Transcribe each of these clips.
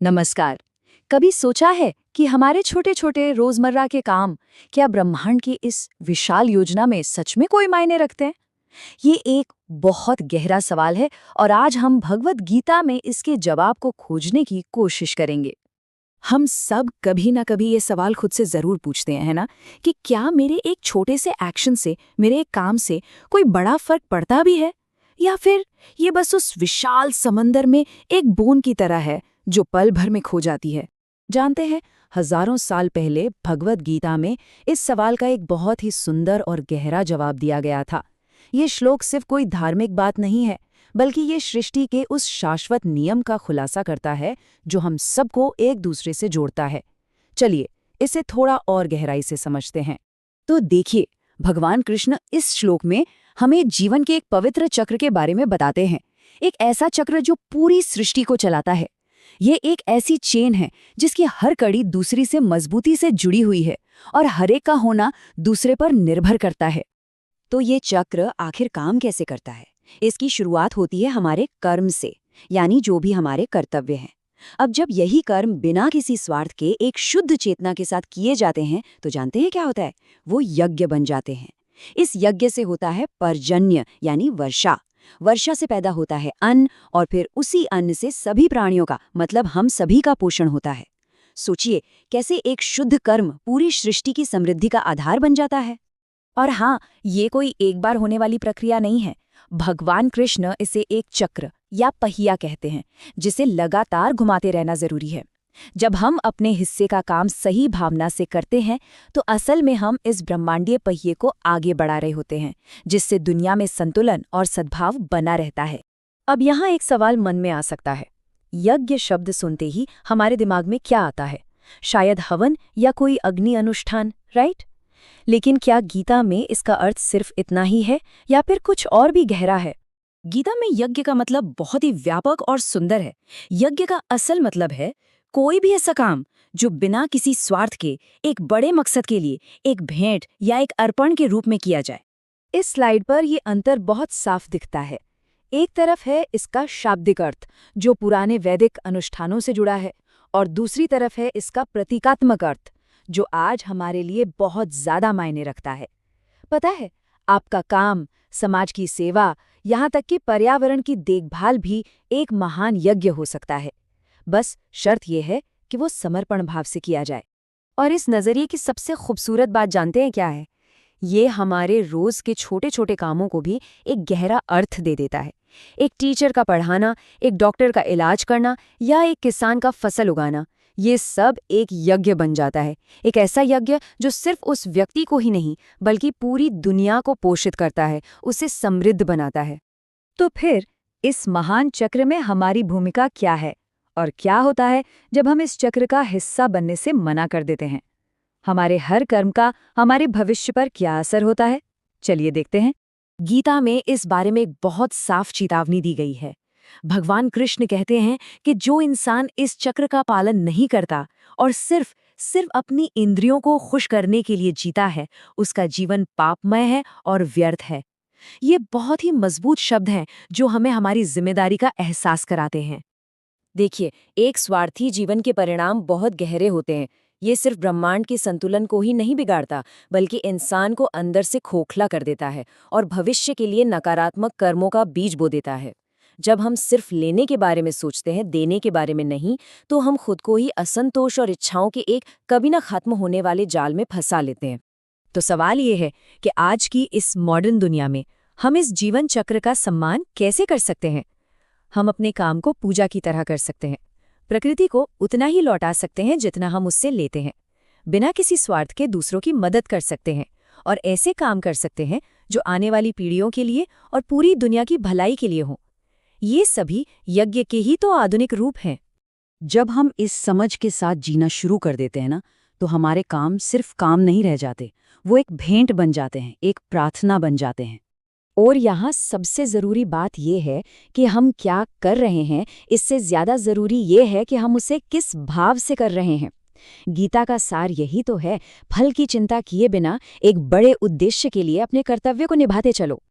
नमस्कार। कभी सोचा है कि हमारे छोटे छोटे रोजमर्रा के काम क्या ब्रह्मांड की इस विशाल योजना में सच में कोई मायने रखते हैं? ये एक बहुत गहरा सवाल है और आज हम भगवत गीता में इसके जवाब को खोजने की कोशिश करेंगे। हम सब कभी ना कभी ये सवाल खुद से जरूर पूछते हैं, है ना, कि क्या मेरे एक छोटे से एक्शन से, मेरे एक काम से कोई बड़ा फर्क पड़ता भी है, या फिर ये बस उस विशाल समंदर में एक बूंद की तरह है जो पल भर में खो जाती है। जानते हैं, हजारों साल पहले भगवत गीता में इस सवाल का एक बहुत ही सुंदर और गहरा जवाब दिया गया था। ये श्लोक सिर्फ कोई धार्मिक बात नहीं है, बल्कि ये सृष्टि के उस शाश्वत नियम का खुलासा करता है जो हम सबको एक दूसरे से जोड़ता है। चलिए इसे थोड़ा और गहराई से समझते हैं। तो देखिए, भगवान कृष्ण इस श्लोक में हमें जीवन के एक पवित्र चक्र के बारे में बताते हैं। एक ऐसा चक्र जो पूरी सृष्टि को चलाता है। ये एक ऐसी चेन है जिसकी हर कड़ी दूसरी से मजबूती से जुड़ी हुई है और हर एक का होना दूसरे पर निर्भर करता है। तो ये चक्र आखिर काम कैसे करता है? इसकी शुरुआत होती है हमारे कर्म से, यानी जो भी हमारे कर्तव्य हैं। अब जब यही कर्म बिना किसी स्वार्थ के एक शुद्ध चेतना के साथ किए जाते हैं तो जानते हैं क्या होता है? वो यज्ञ बन जाते हैं। इस यज्ञ से होता है पर्जन्य, यानी वर्षा। वर्षा से पैदा होता है अन्न, और फिर उसी अन्न से सभी प्राणियों का, मतलब हम सभी का पोषण होता है। सोचिए कैसे एक शुद्ध कर्म पूरी सृष्टि की समृद्धि का आधार बन जाता है। और हाँ, ये कोई एक बार होने वाली प्रक्रिया नहीं है। भगवान कृष्ण इसे एक चक्र या पहिया कहते हैं, जिसे लगातार घुमाते रहना जरूरी है। जब हम अपने हिस्से का काम सही भावना से करते हैं तो असल में हम इस ब्रह्मांडीय पहिए को आगे बढ़ा रहे होते हैं, जिससे दुनिया में संतुलन और सद्भाव बना रहता है। अब यहाँ एक सवाल मन में आ सकता है। यज्ञ शब्द सुनते ही हमारे दिमाग में क्या आता है? शायद हवन या कोई अग्नि अनुष्ठान, राइट? लेकिन क्या गीता में इसका अर्थ सिर्फ इतना ही है या फिर कुछ और भी गहरा है? गीता में यज्ञ का मतलब बहुत ही व्यापक और सुंदर है। यज्ञ का असल मतलब है कोई भी ऐसा काम जो बिना किसी स्वार्थ के एक बड़े मकसद के लिए एक भेंट या एक अर्पण के रूप में किया जाए। इस स्लाइड पर ये अंतर बहुत साफ दिखता है। एक तरफ है इसका शाब्दिक अर्थ जो पुराने वैदिक अनुष्ठानों से जुड़ा है, और दूसरी तरफ है इसका प्रतीकात्मक अर्थ जो आज हमारे लिए बहुत ज्यादा मायने रखता है। पता है, आपका काम, समाज की सेवा, यहाँ तक कि पर्यावरण की देखभाल भी एक महान यज्ञ हो सकता है। बस शर्त यह है कि वो समर्पण भाव से किया जाए। और इस नज़रिए की सबसे खूबसूरत बात जानते हैं क्या है? ये हमारे रोज के छोटे छोटे कामों को भी एक गहरा अर्थ दे देता है। एक टीचर का पढ़ाना, एक डॉक्टर का इलाज करना या एक किसान का फसल उगाना, ये सब एक यज्ञ बन जाता है। एक ऐसा यज्ञ जो सिर्फ उस व्यक्ति को ही नहीं बल्कि पूरी दुनिया को पोषित करता है, उसे समृद्ध बनाता है। तो फिर इस महान चक्र में हमारी भूमिका क्या है? और क्या होता है जब हम इस चक्र का हिस्सा बनने से मना कर देते हैं? हमारे हर कर्म का हमारे भविष्य पर क्या असर होता है? चलिए देखते हैं। गीता में इस बारे में एक बहुत साफ चेतावनी दी गई है। भगवान कृष्ण कहते हैं कि जो इंसान इस चक्र का पालन नहीं करता और सिर्फ अपनी इंद्रियों को खुश करने के लिए जीता है, उसका जीवन पापमय है और व्यर्थ है। ये बहुत ही मजबूत शब्द हैं जो हमें हमारी जिम्मेदारी का एहसास कराते हैं। देखिए, एक स्वार्थी जीवन के परिणाम बहुत गहरे होते हैं। ये सिर्फ ब्रह्मांड के संतुलन को ही नहीं बिगाड़ता, बल्कि इंसान को अंदर से खोखला कर देता है और भविष्य के लिए नकारात्मक कर्मों का बीज बो देता है। जब हम सिर्फ लेने के बारे में सोचते हैं, देने के बारे में नहीं, तो हम खुद को ही असंतोष और इच्छाओं के एक कभी ना खत्म होने वाले जाल में फंसा लेते हैं। तो सवाल ये है कि आज की इस मॉडर्न दुनिया में हम इस जीवन चक्र का सम्मान कैसे कर सकते हैं? हम अपने काम को पूजा की तरह कर सकते हैं। प्रकृति को उतना ही लौटा सकते हैं जितना हम उससे लेते हैं। बिना किसी स्वार्थ के दूसरों की मदद कर सकते हैं और ऐसे काम कर सकते हैं जो आने वाली पीढ़ियों के लिए और पूरी दुनिया की भलाई के लिए हों। ये सभी यज्ञ के ही तो आधुनिक रूप हैं। जब हम इस समझ के साथ जीना शुरू कर देते हैं ना, तो हमारे काम सिर्फ काम नहीं रह जाते, वो एक भेंट बन जाते हैं, एक प्रार्थना बन जाते हैं। और यहाँ सबसे ज़रूरी बात यह है कि हम क्या कर रहे हैं, इससे ज़्यादा ज़रूरी ये है कि हम उसे किस भाव से कर रहे हैं। गीता का सार यही तो है, फल की चिंता किए बिना एक बड़े उद्देश्य के लिए अपने कर्तव्य को निभाते चलो।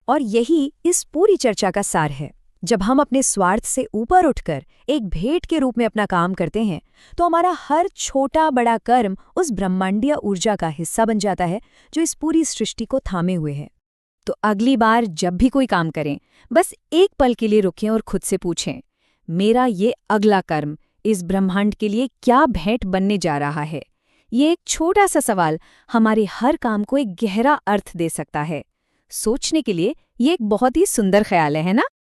और यही इस पूरी चर्चा का सार है। जब हम अपने स्वार्थ से ऊपर उठकर एक भेंट के रूप में अपना काम करते हैं, तो हमारा हर छोटा बड़ा कर्म उस ब्रह्मांडीय ऊर्जा का हिस्सा बन जाता है जो इस पूरी सृष्टि को थामे हुए है। तो अगली बार जब भी कोई काम करें, बस एक पल के लिए रुकें और खुद से पूछें, मेरा ये अगला कर्म इस ब्रह्मांड के लिए क्या भेंट बनने जा रहा है। ये एक छोटा सा सवाल हमारे हर काम को एक गहरा अर्थ दे सकता है। सोचने के लिए ये एक बहुत ही सुंदर ख्याल है ना?